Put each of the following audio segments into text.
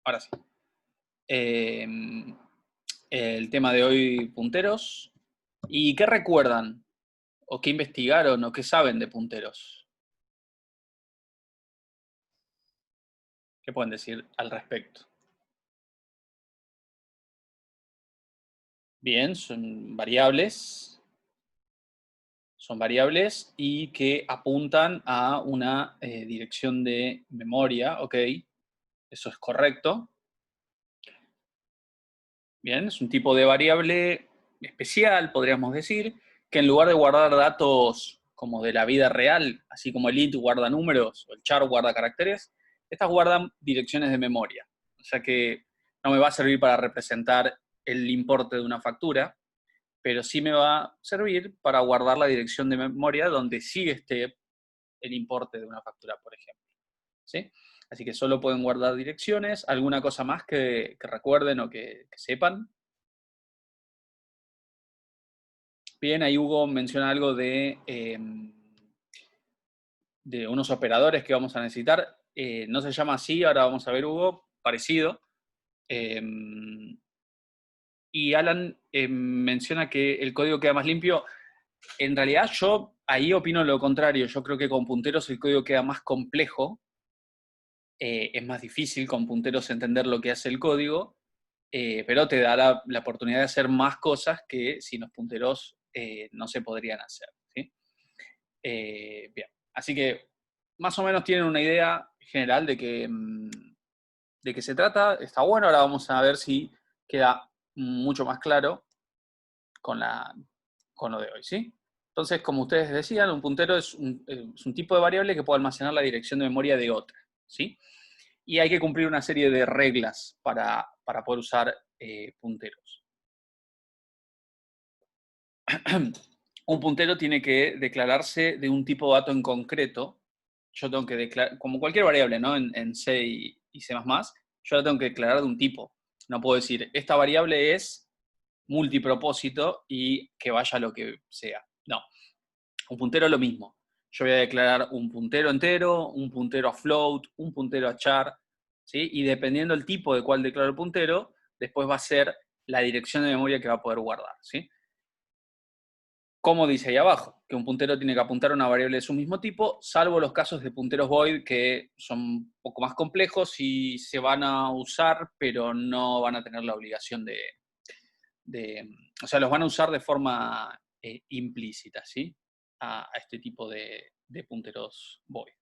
Ahora sí. Eh, el tema de hoy, punteros. ¿Y qué recuerdan? ¿O qué investigaron? ¿O qué saben de punteros? ¿Qué pueden decir al respecto? Bien, son variables. Son variables y que apuntan a una dirección de memoria, ¿ok? Eso es correcto. Bien, es un tipo de variable especial, podríamos decir, que en lugar de guardar datos como de la vida real, así como el int guarda números o el char guarda caracteres, estas guardan direcciones de memoria. O sea que no me va a servir para representar el importe de una factura, pero sí me va a servir para guardar la dirección de memoria donde sí esté el importe de una factura, por ejemplo. ¿Sí? Así que solo pueden guardar direcciones. ¿Alguna cosa más que recuerden o que sepan? Bien, ahí Hugo menciona algo de unos operadores que vamos a necesitar. No se llama así, ahora vamos a ver, Hugo, parecido. Eh, y Alan menciona que el código queda más limpio. En realidad yo ahí opino lo contrario. Yo creo que con punteros el código queda más complejo. Es más difícil con punteros entender lo que hace el código, pero te da la oportunidad de hacer más cosas que sin los punteros no se podrían hacer. ¿Sí? Bien, así que más o menos tienen una idea general de qué se trata. Está bueno, ahora vamos a ver si queda mucho más claro con, con lo de hoy, ¿sí? Entonces, como ustedes decían, un puntero es un tipo de variable que puede almacenar la dirección de memoria de otra, ¿sí? Y hay que cumplir una serie de reglas para poder usar punteros. Un puntero tiene que declararse de un tipo de dato en concreto. Yo tengo que declarar, como cualquier variable, ¿no? En C y C++, yo la tengo que declarar de un tipo. No puedo decir, esta variable es multipropósito y que vaya lo que sea. No, un puntero es lo mismo. Yo voy a declarar un puntero entero, un puntero a float, un puntero a char, ¿sí? Y dependiendo del tipo de cuál declaro el puntero, después va a ser la dirección de memoria que va a poder guardar, ¿sí? Como dice ahí abajo, que un puntero tiene que apuntar a una variable de su mismo tipo, salvo los casos de punteros void que son un poco más complejos y se van a usar, pero no van a tener la obligación o sea, los van a usar de forma implícita, ¿sí? A este tipo de punteros void.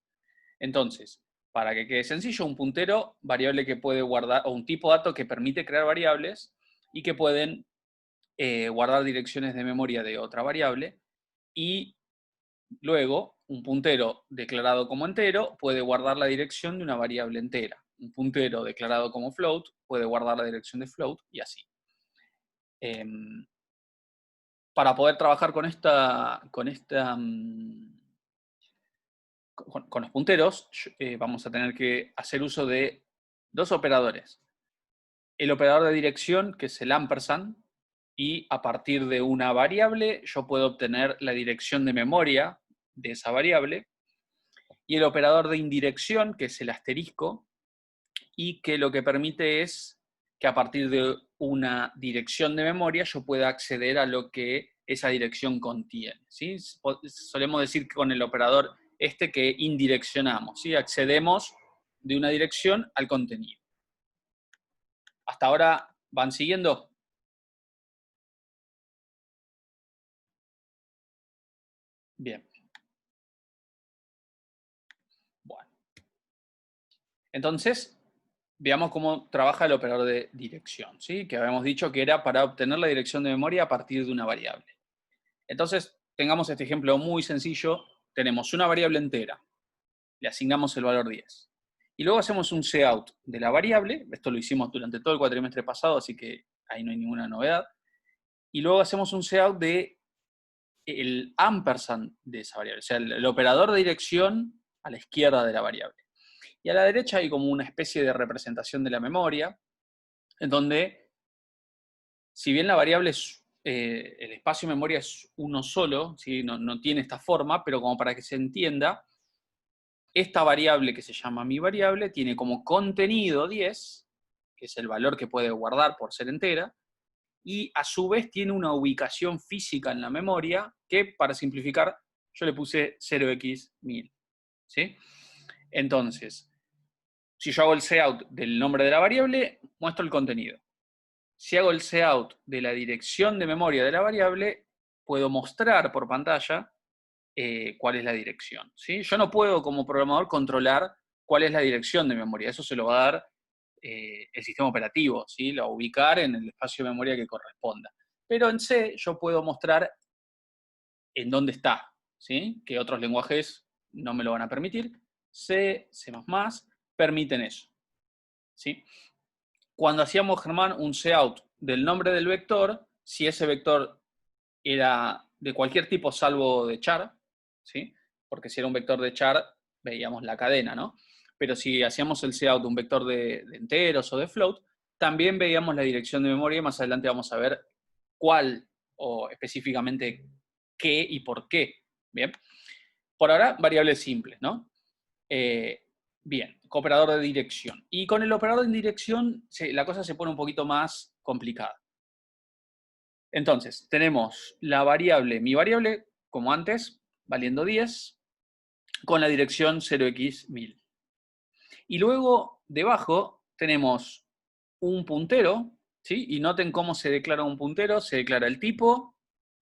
Entonces, para que quede sencillo, un puntero, variable que puede guardar, o un tipo de dato que permite crear variables y que pueden guardar direcciones de memoria de otra variable, y luego un puntero declarado como entero puede guardar la dirección de una variable entera. Un puntero declarado como float puede guardar la dirección de float y así. Para poder trabajar con los punteros, vamos a tener que hacer uso de dos operadores. El operador de dirección, que es el ampersand, y a partir de una variable yo puedo obtener la dirección de memoria de esa variable, y el operador de indirección, que es el asterisco, y que lo que permite es que a partir de una dirección de memoria yo pueda acceder a lo que esa dirección contiene, ¿sí? Solemos decir que con el operador que indireccionamos, ¿sí? Accedemos de una dirección al contenido. ¿Hasta ahora van siguiendo? Bien. Bueno. Entonces, veamos cómo trabaja el operador de dirección, ¿sí? Que habíamos dicho que era para obtener la dirección de memoria a partir de una variable. Entonces, tengamos este ejemplo muy sencillo. Tenemos una variable entera, le asignamos el valor 10. Y luego hacemos un cout de la variable, esto lo hicimos durante todo el cuatrimestre pasado, así que ahí no hay ninguna novedad. Y luego hacemos un cout de el ampersand de esa variable, o sea, el operador de dirección a la izquierda de la variable. Y a la derecha hay como una especie de representación de la memoria, en donde, si bien la variable es, el espacio de memoria es uno solo, ¿sí? No tiene esta forma, pero como para que se entienda, esta variable que se llama mi variable tiene como contenido 10 que es el valor que puede guardar por ser entera, y a su vez tiene una ubicación física en la memoria que, para simplificar, yo le puse 0x1000. ¿Sí? Entonces, si yo hago el cout del nombre de la variable, muestro el contenido. Si hago el cout de la dirección de memoria de la variable, puedo mostrar por pantalla cuál es la dirección. ¿Sí? Yo no puedo, como programador, controlar cuál es la dirección de memoria. Eso se lo va a dar el sistema operativo, ¿sí? Lo va a ubicar en el espacio de memoria que corresponda. Pero en C yo puedo mostrar en dónde está, ¿sí? Que otros lenguajes no me lo van a permitir. C, C++ permiten eso, ¿sí? Cuando hacíamos, Germán, un cout del nombre del vector, si ese vector era de cualquier tipo salvo de char, ¿sí? Porque si era un vector de char, veíamos la cadena, ¿no? Pero si hacíamos el cout de un vector de enteros o de float, también veíamos la dirección de memoria y más adelante vamos a ver cuál o específicamente qué y por qué. Bien. Por ahora, variables simples, ¿no? Bien, operador de dirección. Y con el operador de dirección la cosa se pone un poquito más complicada. Entonces, tenemos la variable, mi variable, como antes, valiendo 10, con la dirección 0x1000. Y luego, debajo, tenemos un puntero, ¿sí? Y noten cómo se declara un puntero. Se declara el tipo,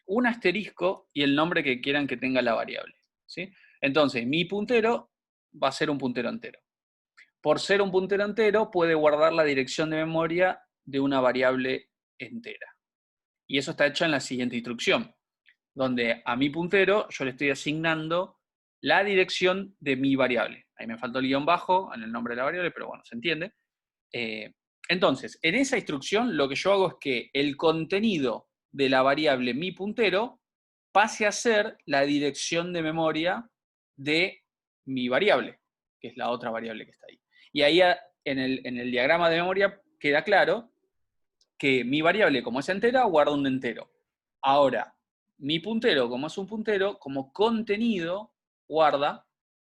un asterisco y el nombre que quieran que tenga la variable, ¿sí? Entonces, mi puntero va a ser un puntero entero. Por ser un puntero entero, puede guardar la dirección de memoria de una variable entera. Y eso está hecho en la siguiente instrucción, donde a mi puntero yo le estoy asignando la dirección de mi variable. Ahí me faltó el guión bajo en el nombre de la variable, pero bueno, se entiende. Entonces, en esa instrucción lo que yo hago es que el contenido de la variable mi puntero pase a ser la dirección de memoria de mi variable, que es la otra variable que está ahí. Y ahí en el diagrama de memoria queda claro que mi variable, como es entera, guarda un entero. Ahora, mi puntero, como es un puntero, como contenido, guarda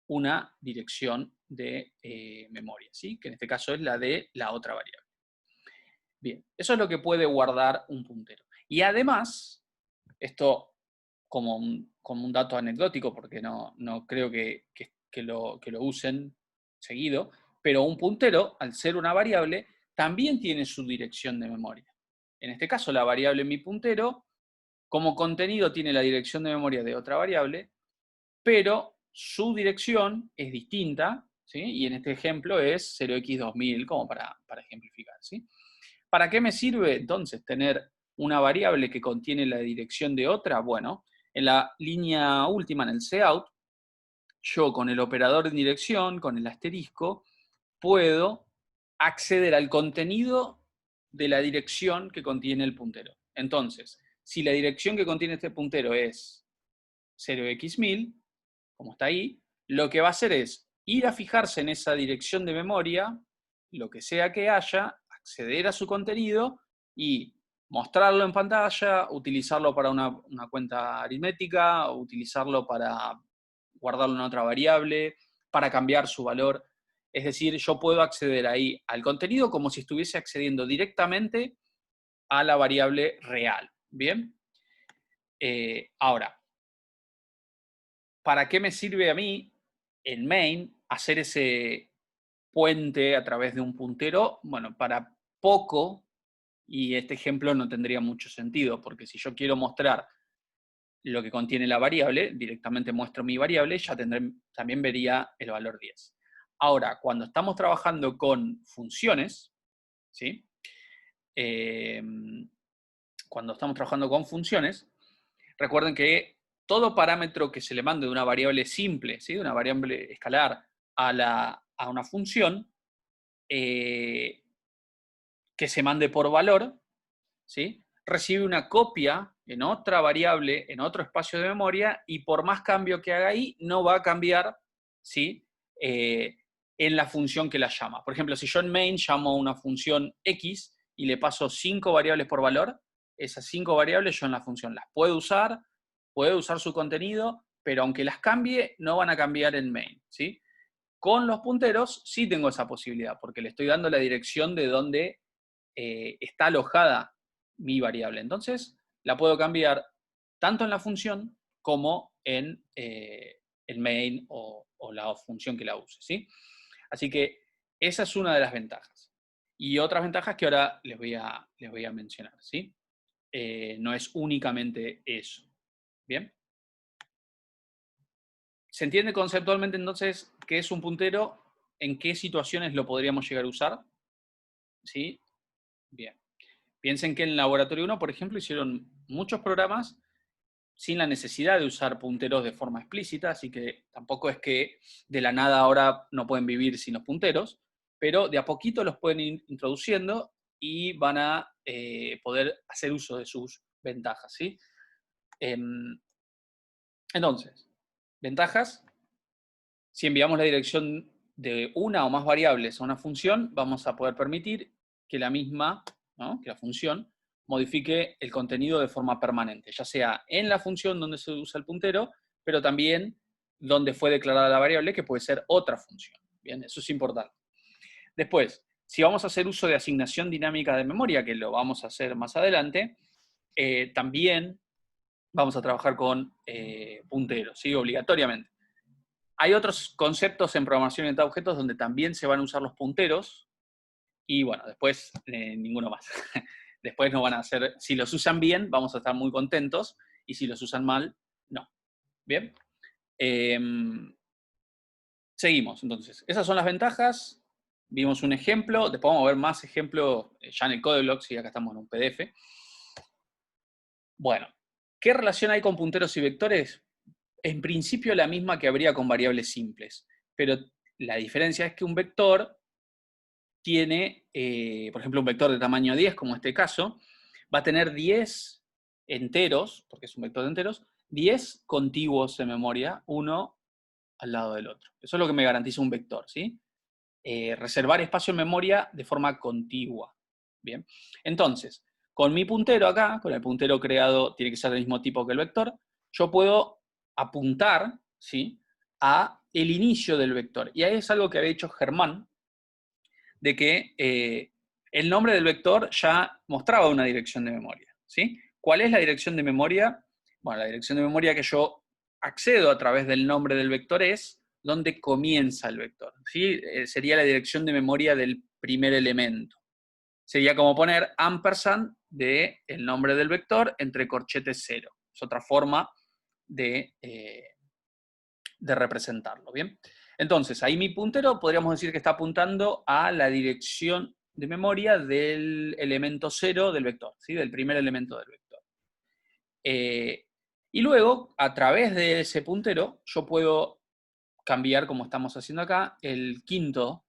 una dirección de memoria, ¿sí? Que en este caso es la de la otra variable. Bien, eso es lo que puede guardar un puntero. Y además, esto como un dato anecdótico, porque no creo que lo usen seguido, pero un puntero, al ser una variable, también tiene su dirección de memoria. En este caso, la variable mi puntero, como contenido, tiene la dirección de memoria de otra variable, pero su dirección es distinta, ¿sí? Y en este ejemplo es 0x2000, como para ejemplificar, ¿sí? ¿Para qué me sirve entonces tener una variable que contiene la dirección de otra? Bueno, en la línea última, en el cout, yo con el operador de dirección, con el asterisco, puedo acceder al contenido de la dirección que contiene el puntero. Entonces, si la dirección que contiene este puntero es 0x1000, como está ahí, lo que va a hacer es ir a fijarse en esa dirección de memoria, lo que sea que haya, acceder a su contenido y mostrarlo en pantalla, utilizarlo para una cuenta aritmética, utilizarlo para guardarlo en otra variable, para cambiar su valor. Es decir, yo puedo acceder ahí al contenido como si estuviese accediendo directamente a la variable real. ¿Bien? Ahora, ¿para qué me sirve a mí en main hacer ese puente a través de un puntero? Bueno, para poco, y este ejemplo no tendría mucho sentido, porque si yo quiero mostrar lo que contiene la variable, directamente muestro mi variable, ya también vería el valor 10. Ahora, cuando estamos trabajando con funciones, ¿sí? Cuando estamos trabajando con funciones, recuerden que todo parámetro que se le mande de una variable simple, ¿sí? De una variable escalar a una función, que se mande por valor, ¿sí? Recibe una copia en otra variable, en otro espacio de memoria, y por más cambio que haga ahí, no va a cambiar, ¿sí? En la función que la llama. Por ejemplo, si yo en main llamo una función x y le paso 5 variables por valor, esas 5 variables yo en la función las puedo usar su contenido, pero aunque las cambie, no van a cambiar en main, ¿sí? Con los punteros sí tengo esa posibilidad, porque le estoy dando la dirección de donde está alojada mi variable. Entonces, la puedo cambiar tanto en la función como en el main o la función que la use, ¿sí? Así que esa es una de las ventajas. Y otras ventajas que ahora les voy a mencionar, ¿sí? No es únicamente eso. ¿Bien? ¿Se entiende conceptualmente entonces qué es un puntero? ¿En qué situaciones lo podríamos llegar a usar? ¿Sí? Bien. Piensen que en Laboratorio 1, por ejemplo, hicieron muchos programas sin la necesidad de usar punteros de forma explícita, así que tampoco es que de la nada ahora no pueden vivir sin los punteros, pero de a poquito los pueden ir introduciendo y van a poder hacer uso de sus ventajas, ¿sí? Entonces, ventajas: si enviamos la dirección de una o más variables a una función, vamos a poder permitir que la misma, ¿no?, que la función, modifique el contenido de forma permanente, ya sea en la función donde se usa el puntero, pero también donde fue declarada la variable, que puede ser otra función. Bien, eso es importante. Después, si vamos a hacer uso de asignación dinámica de memoria, que lo vamos a hacer más adelante, también vamos a trabajar con punteros, ¿sí? Obligatoriamente. Hay otros conceptos en programación orientada a objetos donde también se van a usar los punteros y bueno, después ninguno más. Después no van a hacer, si los usan bien, vamos a estar muy contentos y si los usan mal, no. ¿Bien? Seguimos, entonces. Esas son las ventajas. Vimos un ejemplo, después vamos a ver más ejemplos ya en el Codeblock, si acá estamos en un PDF. Bueno, ¿qué relación hay con punteros y vectores? En principio la misma que habría con variables simples, pero la diferencia es que un vector tiene, por ejemplo, un vector de tamaño 10, como este caso, va a tener 10 enteros, porque es un vector de enteros, 10 contiguos en memoria, uno al lado del otro. Eso es lo que me garantiza un vector, ¿sí? Reservar espacio en memoria de forma contigua. Bien, entonces, con mi puntero acá, con el puntero creado, tiene que ser del mismo tipo que el vector, yo puedo apuntar, ¿sí?, a el inicio del vector. Y ahí es algo que había hecho Germán, de que el nombre del vector ya mostraba una dirección de memoria, ¿sí? ¿Cuál es la dirección de memoria? Bueno, la dirección de memoria que yo accedo a través del nombre del vector es donde comienza el vector, ¿sí? Sería la dirección de memoria del primer elemento. Sería como poner ampersand del nombre del vector entre corchetes 0. Es otra forma de representarlo, ¿bien? Entonces, ahí mi puntero podríamos decir que está apuntando a la dirección de memoria del elemento 0 del vector, ¿sí?, del primer elemento del vector. Y luego, a través de ese puntero, yo puedo cambiar, como estamos haciendo acá, el quinto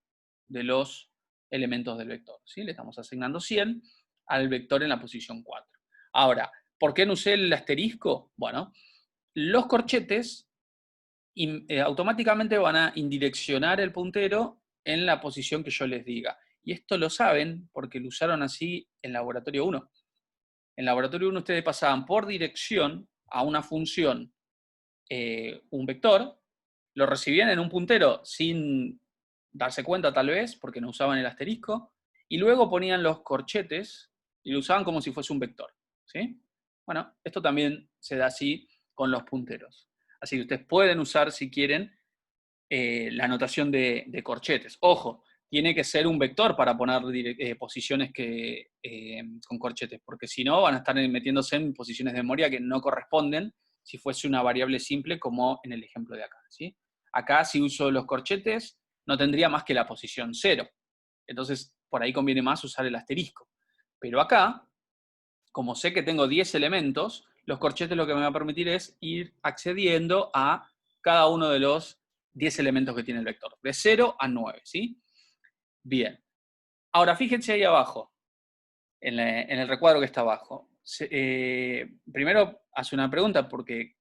de los elementos del vector, ¿sí? Le estamos asignando 100 al vector en la posición 4. Ahora, ¿por qué no usé el asterisco? Bueno, los corchetes automáticamente van a indireccionar el puntero en la posición que yo les diga. Y esto lo saben porque lo usaron así en Laboratorio 1. En Laboratorio 1 ustedes pasaban por dirección a una función un vector, lo recibían en un puntero sin darse cuenta tal vez, porque no usaban el asterisco, y luego ponían los corchetes y lo usaban como si fuese un vector, ¿sí? Bueno, esto también se da así con los punteros. Así que ustedes pueden usar, si quieren, la notación de corchetes. Ojo, tiene que ser un vector para poner posiciones con corchetes, porque si no van a estar metiéndose en posiciones de memoria que no corresponden si fuese una variable simple como en el ejemplo de acá, ¿sí? Acá, si uso los corchetes, no tendría más que la posición 0. Entonces, por ahí conviene más usar el asterisco. Pero acá, como sé que tengo 10 elementos, los corchetes lo que me va a permitir es ir accediendo a cada uno de los 10 elementos que tiene el vector, de 0 a 9, ¿sí? Bien. Ahora, fíjense ahí abajo, en el recuadro que está abajo. Primero hace una pregunta, ¿por qué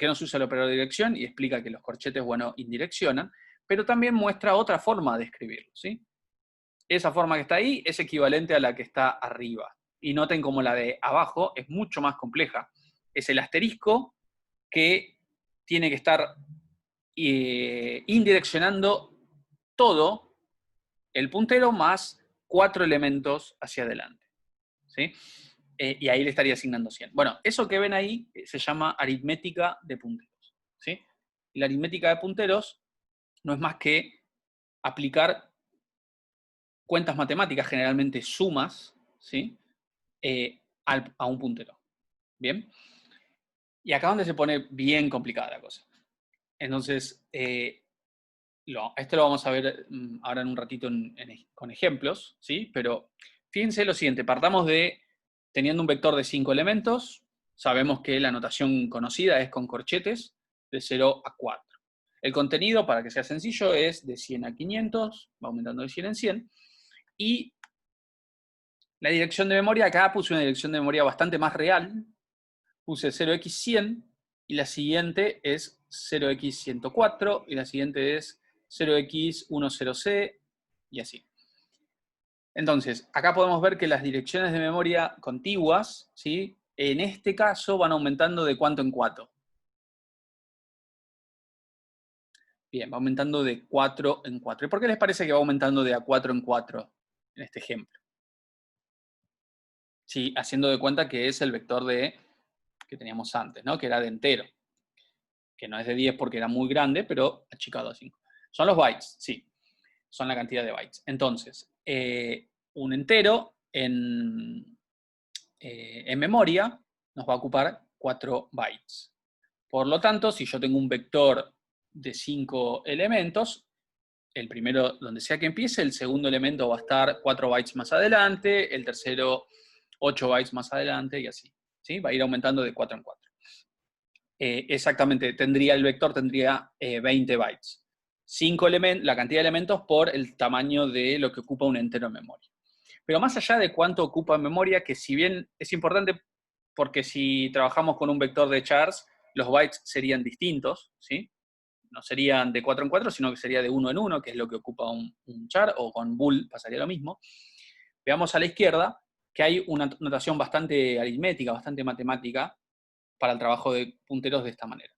no se usa el operador de dirección? Y explica que los corchetes, bueno, indireccionan, pero también muestra otra forma de escribirlo, ¿sí? Esa forma que está ahí es equivalente a la que está arriba. Y noten como la de abajo es mucho más compleja. Es el asterisco que tiene que estar indireccionando todo el puntero más 4 elementos hacia adelante. ¿Sí? Y ahí le estaría asignando 100. Bueno, eso que ven ahí se llama aritmética de punteros. ¿Sí? Y la aritmética de punteros no es más que aplicar cuentas matemáticas, generalmente sumas, ¿sí? A un puntero. ¿Bien? Y acá es donde se pone bien complicada la cosa. Entonces, esto lo vamos a ver ahora en un ratito con ejemplos, ¿sí? Pero fíjense lo siguiente, partamos de, teniendo un vector de 5 elementos, sabemos que la notación conocida es con corchetes de 0 a 4. El contenido, para que sea sencillo, es de 100 a 500, va aumentando de 100 en 100, y la dirección de memoria, acá puse una dirección de memoria bastante más real, puse 0x100, y la siguiente es 0x104, y la siguiente es 0x10c, y así. Entonces, acá podemos ver que las direcciones de memoria contiguas, ¿sí? En este caso van aumentando de cuánto en cuánto. Bien, va aumentando de 4 en 4. ¿Y por qué les parece que va aumentando de a 4 en 4 en este ejemplo? Sí, haciendo de cuenta que es el vector que teníamos antes, ¿no? Que era de entero. Que no es de 10 porque era muy grande, pero achicado a 5. Son los bytes, sí. Son la cantidad de bytes. Entonces, un entero en memoria nos va a ocupar 4 bytes. Por lo tanto, si yo tengo un vector de 5 elementos, el primero, donde sea que empiece, el segundo elemento va a estar 4 bytes más adelante, el tercero 8 bytes más adelante y así. ¿Sí? Va a ir aumentando de 4 en 4. Exactamente, el vector tendría 20 bytes. 5 la cantidad de elementos por el tamaño de lo que ocupa un entero en memoria. Pero más allá de cuánto ocupa en memoria, que si bien es importante porque si trabajamos con un vector de chars, los bytes serían distintos, ¿sí? No serían de 4 en 4, sino que sería de 1 en 1, que es lo que ocupa un char, o con bool pasaría lo mismo. Veamos a la izquierda que hay una notación bastante aritmética, bastante matemática, para el trabajo de punteros de esta manera.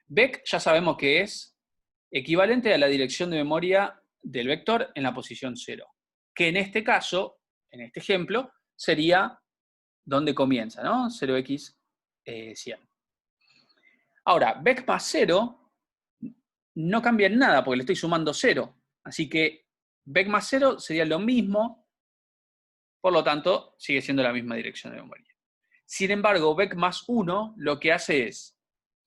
Vec ya sabemos que es equivalente a la dirección de memoria del vector en la posición 0, que en este caso, en este ejemplo, sería donde comienza, ¿no? 0x100. Ahora, Vec más 0 no cambia en nada porque le estoy sumando 0. Así que Vec más 0 sería lo mismo, por lo tanto, sigue siendo la misma dirección de memoria. Sin embargo, Vec más 1 lo que hace es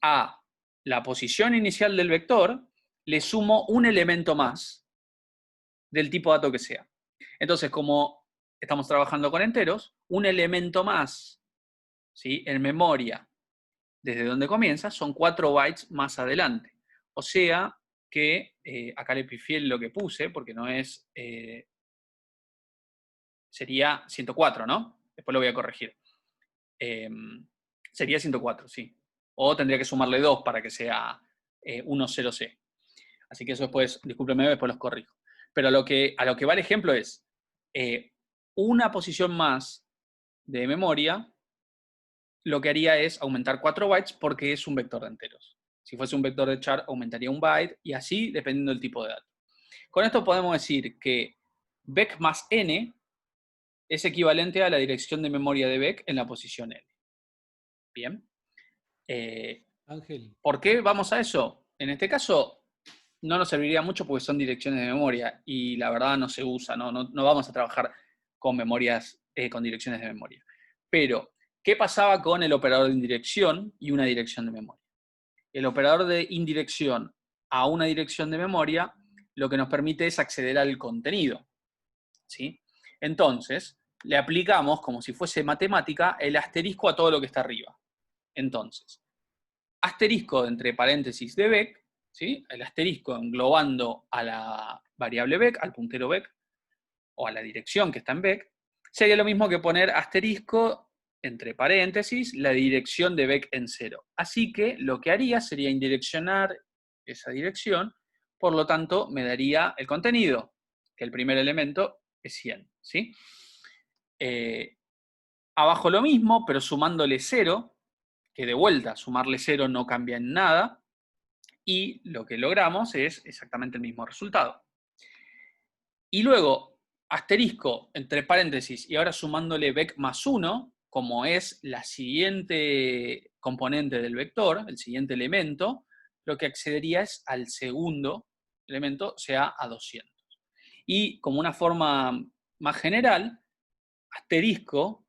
a la posición inicial del vector le sumo un elemento más del tipo dato que sea. Entonces, como estamos trabajando con enteros, un elemento más, ¿sí? En memoria, desde donde comienza, son 4 bytes más adelante. O sea que, acá le pifié lo que puse, porque no es, sería 104, ¿no? Después lo voy a corregir. Sería 104, sí. O tendría que sumarle 2 para que sea 10C. Así que eso después, discúlpenme, después los corrijo. Pero a lo que va el ejemplo es una posición más de memoria, lo que haría es aumentar 4 bytes porque es un vector de enteros. Si fuese un vector de char, aumentaría un byte y así dependiendo del tipo de dato. Con esto podemos decir que Vec más n es equivalente a la dirección de memoria de Vec en la posición n. Bien. Ángel. ¿Por qué vamos a eso? En este caso no nos serviría mucho porque son direcciones de memoria y la verdad no se usa, no vamos a trabajar con memorias, con direcciones de memoria. Pero, ¿qué pasaba con el operador de indirección y una dirección de memoria? El operador de indirección a una dirección de memoria lo que nos permite es acceder al contenido, ¿sí? Entonces, le aplicamos, como si fuese matemática, el asterisco a todo lo que está arriba. Entonces, asterisco entre paréntesis de Vec, ¿sí? El asterisco englobando a la variable Vec, al puntero Vec, o a la dirección que está en Vec, sería lo mismo que poner asterisco entre paréntesis la dirección de Vec en 0. Así que lo que haría sería indireccionar esa dirección, por lo tanto me daría el contenido, que el primer elemento es 100, ¿sí? Abajo lo mismo, pero sumándole 0, que de vuelta sumarle 0 no cambia en nada, y lo que logramos es exactamente el mismo resultado. Y luego, asterisco, entre paréntesis, y ahora sumándole vec más 1, como es la siguiente componente del vector, el siguiente elemento, lo que accedería es al segundo elemento, o sea, a 200. Y como una forma más general, asterisco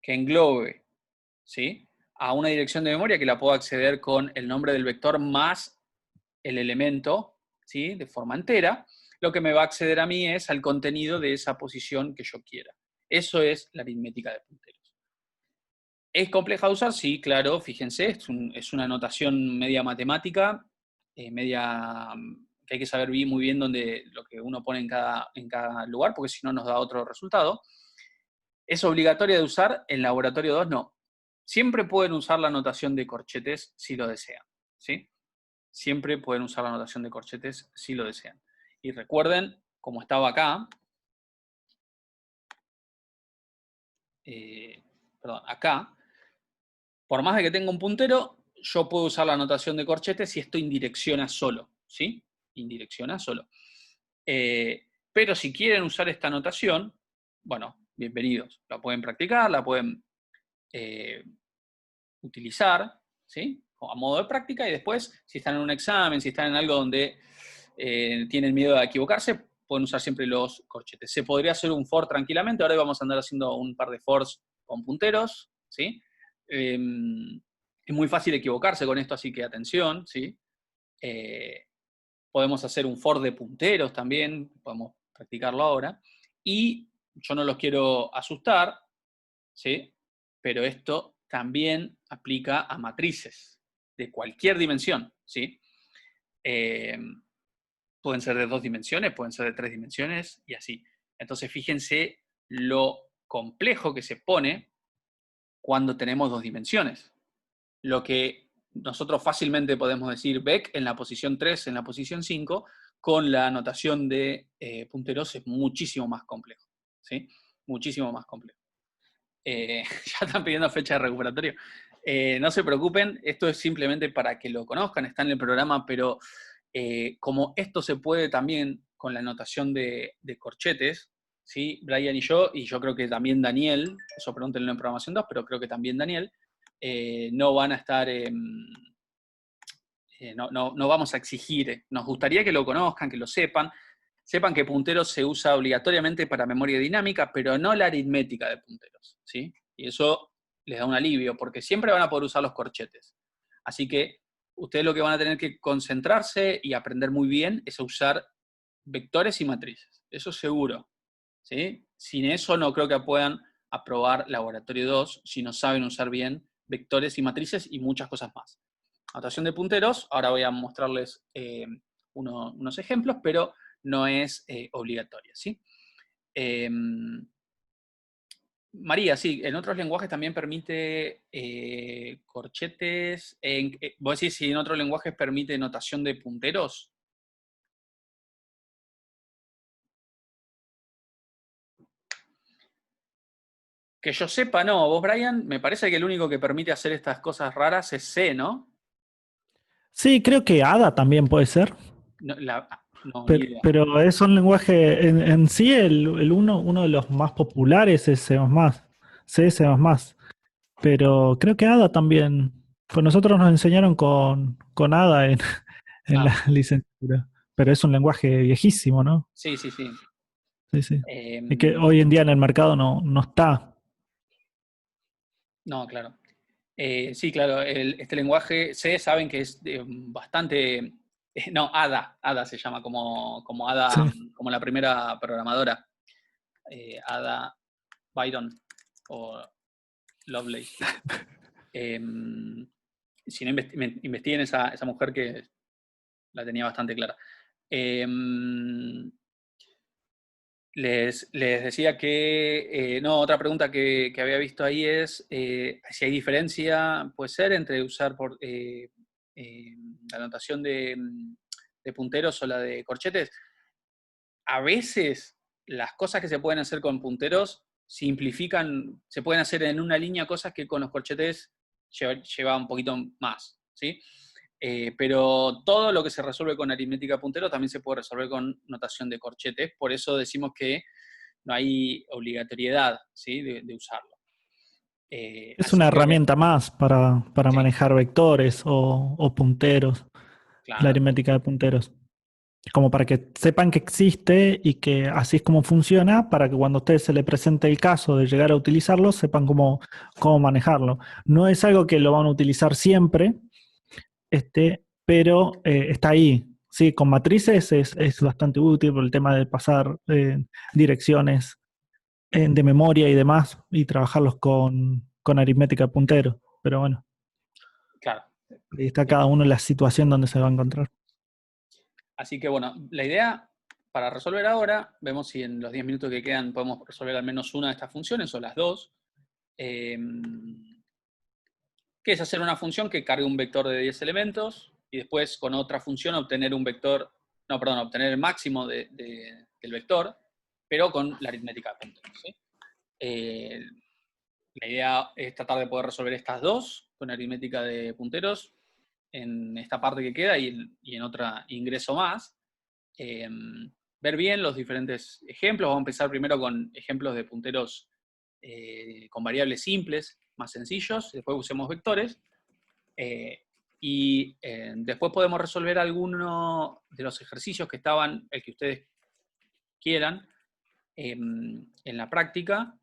que englobe, ¿sí?, a una dirección de memoria que la puedo acceder con el nombre del vector más el elemento, ¿sí?, de forma entera, lo que me va a acceder a mí es al contenido de esa posición que yo quiera. Eso es la aritmética de punteros. ¿Es compleja de usar? Sí, claro, fíjense, es una notación media matemática, media que hay que saber muy bien lo que uno pone en cada lugar, porque si no nos da otro resultado. ¿Es obligatoria de usar? En laboratorio 2 no. Siempre pueden usar la notación de corchetes si lo desean, ¿sí? Siempre pueden usar la notación de corchetes si lo desean. Y recuerden, como estaba acá, perdón, acá, por más de que tenga un puntero, yo puedo usar la notación de corchetes si esto indirecciona solo, ¿sí? Indirecciona solo. Pero si quieren usar esta notación, bueno, bienvenidos. La pueden practicar, la pueden utilizar, ¿sí?, a modo de práctica, y después, si están en un examen, si están en algo donde tienen miedo a equivocarse, pueden usar siempre los corchetes. Se podría hacer un for tranquilamente, ahora vamos a andar haciendo un par de fors con punteros, ¿sí? Es muy fácil equivocarse con esto, así que atención, ¿sí? Podemos hacer un for de punteros también, podemos practicarlo ahora, y yo no los quiero asustar, ¿sí?, pero esto también aplica a matrices de cualquier dimensión, ¿sí? Pueden ser de 2 dimensiones, pueden ser de 3 dimensiones y así. Entonces, fíjense lo complejo que se pone cuando tenemos 2 dimensiones. Lo que nosotros fácilmente podemos decir Beck en la posición 3, en la posición 5, con la notación de punteros es muchísimo más complejo, ¿sí? Muchísimo más complejo. Ya están pidiendo fecha de recuperatorio. No se preocupen, esto es simplemente para que lo conozcan, está en el programa, pero como esto se puede también con la notación de corchetes, ¿sí? Brian y yo creo que también Daniel, eso pregúntenlo en programación 2, pero creo que también Daniel, no van a estar, no vamos a exigir, nos gustaría que lo conozcan, que lo sepan que punteros se usa obligatoriamente para memoria dinámica, pero no la aritmética de punteros, ¿sí? Y eso les da un alivio, porque siempre van a poder usar los corchetes. Así que ustedes lo que van a tener que concentrarse y aprender muy bien es a usar vectores y matrices. Eso seguro, ¿sí? Sin eso no creo que puedan aprobar laboratorio 2 si no saben usar bien vectores y matrices y muchas cosas más. Notación de punteros, ahora voy a mostrarles unos ejemplos, pero no es obligatoria, ¿sí? María, sí, en otros lenguajes también permite corchetes. ¿Vos decís si en otros lenguajes permite notación de punteros? Que yo sepa, no. Vos, Brian, me parece que el único que permite hacer estas cosas raras es C, ¿no? Sí, creo que ADA también puede ser. No, no, ni idea. Pero es un lenguaje, en sí uno de los más populares es C++, C, C++. Pero creo que ADA también, pues nosotros nos enseñaron con ADA en la Ah, licenciatura. Pero es un lenguaje viejísimo, ¿no? sí, sí, sí. Sí, sí. Y que Em, hoy en día en el mercado no está. no, claro. Sí, claro, este lenguaje C saben que es bastante... no, Ada se llama, como Ada, Sí. como la primera programadora, Ada Byron o Lovelace. Si no, investiguen esa mujer que la tenía bastante clara. Les decía que, no, otra pregunta que había visto ahí es si hay diferencia, puede ser, entre usar eh, la notación de punteros o la de corchetes. A veces las cosas que se pueden hacer con punteros simplifican, se pueden hacer en una línea cosas que con los corchetes lleva un poquito más, ¿sí? Pero todo lo que se resuelve con aritmética de punteros también se puede resolver con notación de corchetes. Por eso decimos que no hay obligatoriedad, ¿sí?, de usarlo. Es Así una que, herramienta más para sí, manejar vectores o punteros, la claro, aritmética de punteros. Como para que sepan que existe y que así es como funciona, para que cuando a ustedes se les presente el caso de llegar a utilizarlo, sepan cómo manejarlo. No es algo que lo van a utilizar siempre, pero está ahí. Sí, con matrices es bastante útil por el tema de pasar direcciones de memoria y demás y trabajarlos con aritmética de punteros. Pero bueno, claro. ahí está Bien. cada uno en la situación donde se va a encontrar. Así que bueno, la idea para resolver ahora, vemos si en los 10 minutos que quedan podemos resolver al menos una de estas funciones o las dos. Eh, que es hacer una función que cargue un vector de 10 elementos y después con otra función obtener un vector, no, perdón, obtener el máximo del vector, pero con la aritmética de punteros, ¿sí? La idea es tratar de poder resolver estas dos con aritmética de punteros en esta parte que queda y en otra ingreso más. Eh, ver bien los diferentes ejemplos. Vamos a empezar primero con ejemplos de punteros con variables simples, más sencillos, después usemos vectores. Después podemos resolver alguno de los ejercicios que estaban, el que ustedes quieran, en la práctica.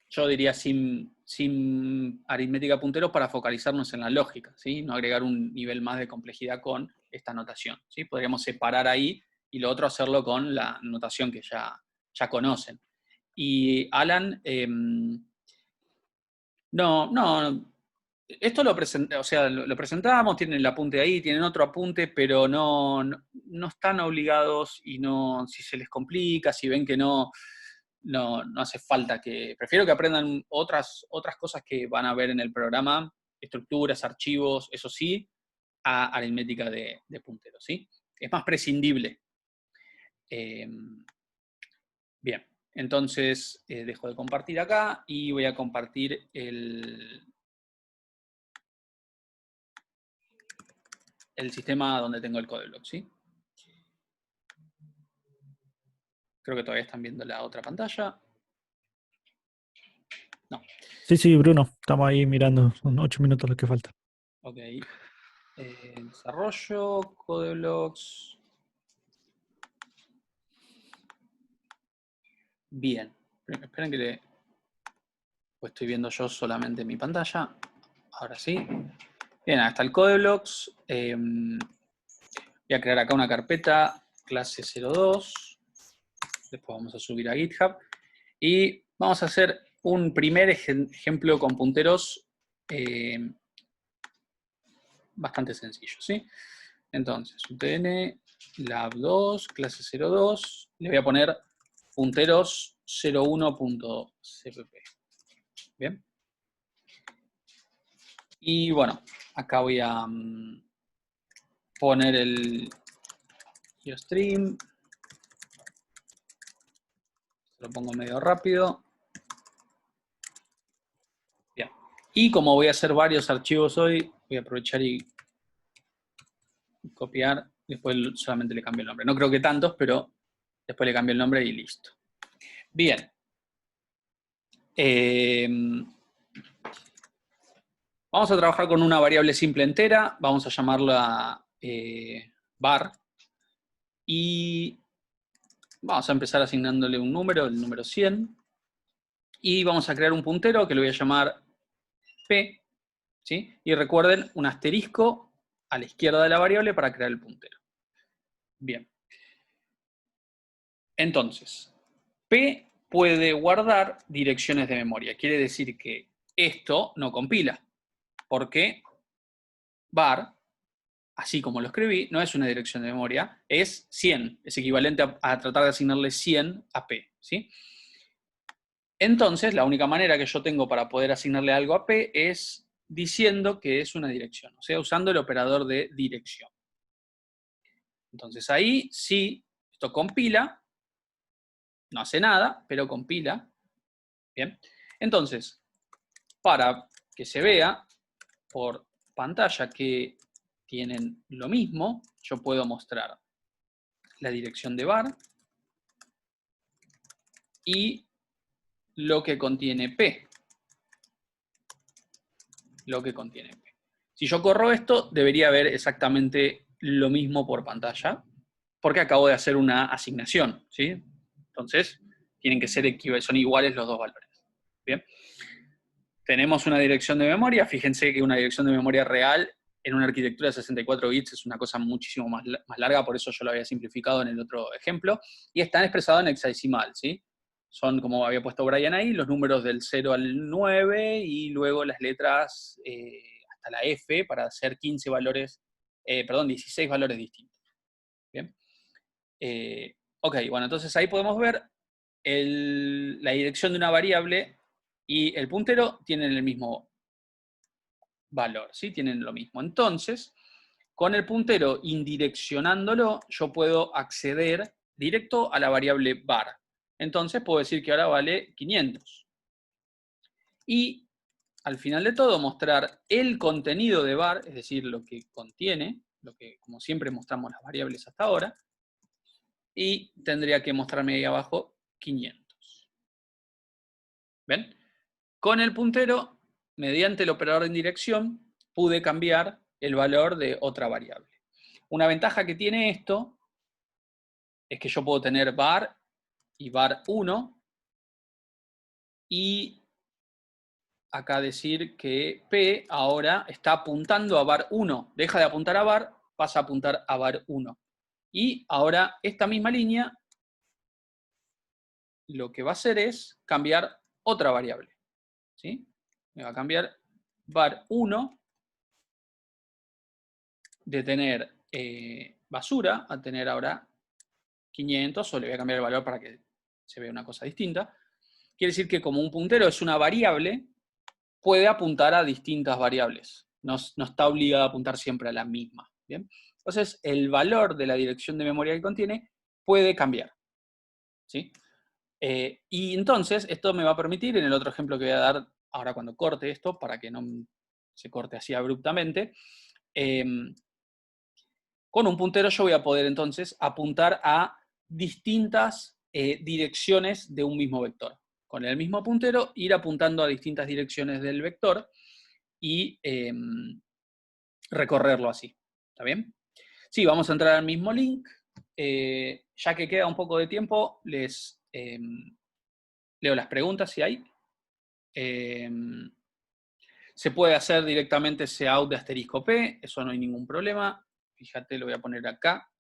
Yo diría sin aritmética de punteros para focalizarnos en la lógica, ¿sí? No agregar un nivel más de complejidad con esta notación, ¿sí? Podríamos separar ahí y lo otro hacerlo con la notación que ya conocen. Y Alan, no, esto o sea, lo presentamos, tienen el apunte ahí, tienen otro apunte, pero no están obligados y no, si se les complica, si ven que no hace falta que, prefiero que aprendan otras cosas que van a ver en el programa, estructuras, archivos, eso sí, a aritmética de punteros, ¿sí? Es más prescindible. Eh, bien, entonces dejo de compartir acá y voy a compartir el sistema donde tengo el codeblock, ¿sí? Creo que todavía están viendo la otra pantalla. No. Sí, sí, Bruno, estamos ahí mirando, son 8 minutos los que faltan. Ok. Desarrollo, codeblocks. Bien. Esperen que pues estoy viendo yo solamente mi pantalla. Ahora sí. Bien, acá está el codeblocks. Voy a crear acá una carpeta, clase 02. Después vamos a subir a GitHub. Y vamos a hacer un primer ejemplo con punteros bastante sencillo, ¿sí? Entonces, UTN, lab2, clase 02, le voy a poner punteros 01.cpp. Bien. Y bueno, acá voy a poner el GeoStream. Lo pongo medio rápido. Bien. Y como voy a hacer varios archivos hoy, voy a aprovechar y copiar. Después solamente le cambio el nombre. No creo que tantos, pero después le cambio el nombre y listo. Bien. Vamos a trabajar con una variable simple entera. Vamos a llamarla var. Y vamos a empezar asignándole un número, el número 100. Y vamos a crear un puntero que lo voy a llamar p. ¿Sí? Y recuerden, un asterisco a la izquierda de la variable para crear el puntero. Bien. Entonces, P puede guardar direcciones de memoria. Quiere decir que esto no compila, porque var, así como lo escribí, no es una dirección de memoria, es 100. Es equivalente a tratar de asignarle 100 a P. ¿Sí? Entonces, la única manera que yo tengo para poder asignarle algo a P es diciendo que es una dirección, o sea, usando el operador de dirección. Entonces ahí sí, esto compila, no hace nada, pero compila. Bien. Entonces, para que se vea por pantalla que tienen lo mismo, yo puedo mostrar la dirección de var y lo que contiene P. Lo que contiene P. Si yo corro esto, debería haber exactamente lo mismo por pantalla, porque acabo de hacer una asignación, ¿sí? Entonces, tienen que ser son iguales los dos valores. Bien. Tenemos una dirección de memoria. Fíjense que una dirección de memoria real en una arquitectura de 64 bits es una cosa muchísimo más larga, por eso yo lo había simplificado en el otro ejemplo, y están expresados en hexadecimal, ¿sí? Son, como había puesto Brian ahí, los números del 0 al 9 y luego las letras hasta la F para hacer 15 valores, 16 valores distintos. Bien. Ok, bueno, entonces ahí podemos ver la dirección de una variable y el puntero tienen el mismo valor, ¿sí? Tienen lo mismo. Entonces, con el puntero indireccionándolo, yo puedo acceder directo a la variable var. Entonces puedo decir que ahora vale 500. Y al final de todo mostrar el contenido de var, es decir, lo que contiene, lo que como siempre mostramos las variables hasta ahora, y tendría que mostrarme ahí abajo 500. ¿Ven? Con el puntero, mediante el operador de indirección, pude cambiar el valor de otra variable. Una ventaja que tiene esto es que yo puedo tener var y var1 y acá decir que P ahora está apuntando a var1. Deja de apuntar a var, pasa a apuntar a var1. Y ahora esta misma línea lo que va a hacer es cambiar otra variable. ¿Sí? Me va a cambiar var1 de tener basura a tener ahora 500, o le voy a cambiar el valor para que se vea una cosa distinta. Quiere decir que como un puntero es una variable, puede apuntar a distintas variables. No está obligado a apuntar siempre a la misma. ¿Bien? Entonces, el valor de la dirección de memoria que contiene puede cambiar. ¿Sí? Y entonces, esto me va a permitir, en el otro ejemplo que voy a dar ahora cuando corte esto, para que no se corte así abruptamente, con un puntero yo voy a poder entonces apuntar a distintas direcciones de un mismo vector. Con el mismo puntero ir apuntando a distintas direcciones del vector y recorrerlo así. ¿Está bien? Sí, vamos a entrar al mismo link. Ya que queda un poco de tiempo, les leo las preguntas si hay. Se puede hacer directamente cout de asterisco P, eso no hay ningún problema. Fíjate, lo voy a poner acá.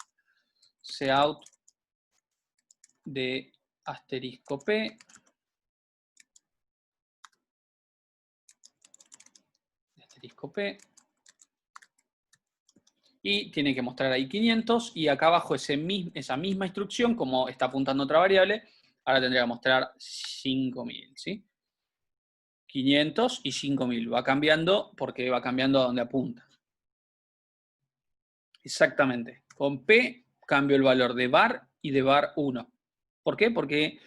Cout de asterisco P. Asterisco P. Y tiene que mostrar ahí 500. Y acá abajo esa misma instrucción, como está apuntando otra variable, ahora tendría que mostrar 5000. ¿Sí? 500 y 5000. Va cambiando porque va cambiando a donde apunta. Exactamente. Con P cambio el valor de var y de var1. ¿Por qué? Porque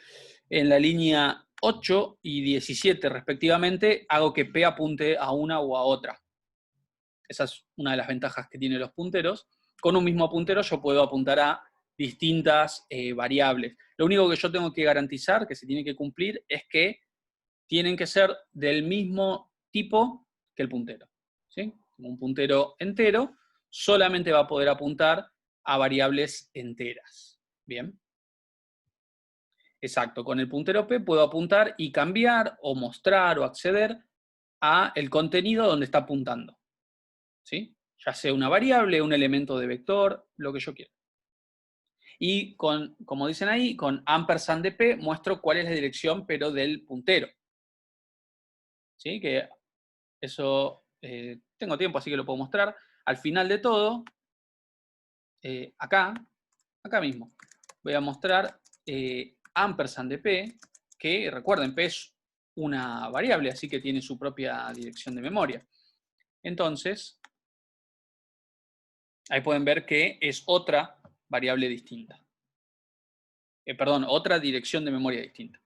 en la línea 8 y 17 respectivamente hago que P apunte a una o a otra. Esa es una de las ventajas que tienen los punteros. Con un mismo puntero yo puedo apuntar a distintas variables. Lo único que yo tengo que garantizar, que se tiene que cumplir, es que tienen que ser del mismo tipo que el puntero. ¿Sí? Un puntero entero solamente va a poder apuntar a variables enteras. ¿Bien? Exacto. Con el puntero P puedo apuntar y cambiar o mostrar o acceder a el contenido donde está apuntando. ¿Sí? Ya sea una variable, un elemento de vector, lo que yo quiera. Y como dicen ahí, con ampersand de P muestro cuál es la dirección, pero del puntero. ¿Sí? Que eso tengo tiempo, así que lo puedo mostrar. Al final de todo, acá mismo, voy a mostrar ampersand de P, que recuerden, P es una variable, así que tiene su propia dirección de memoria. Entonces, ahí pueden ver que es otra variable distinta. Perdón, otra dirección de memoria distinta.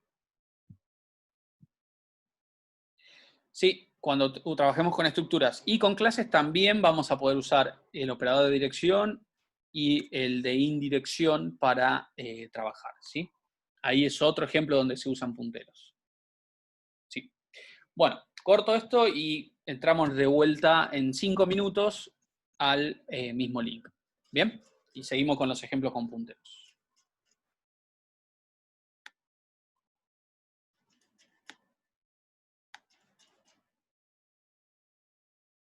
Sí, cuando trabajemos con estructuras y con clases, también vamos a poder usar el operador de dirección y el de indirección para trabajar, ¿sí? Ahí es otro ejemplo donde se usan punteros. Sí. Bueno, corto esto y entramos de vuelta en 5 minutos al mismo link. ¿Bien? Y seguimos con los ejemplos con punteros.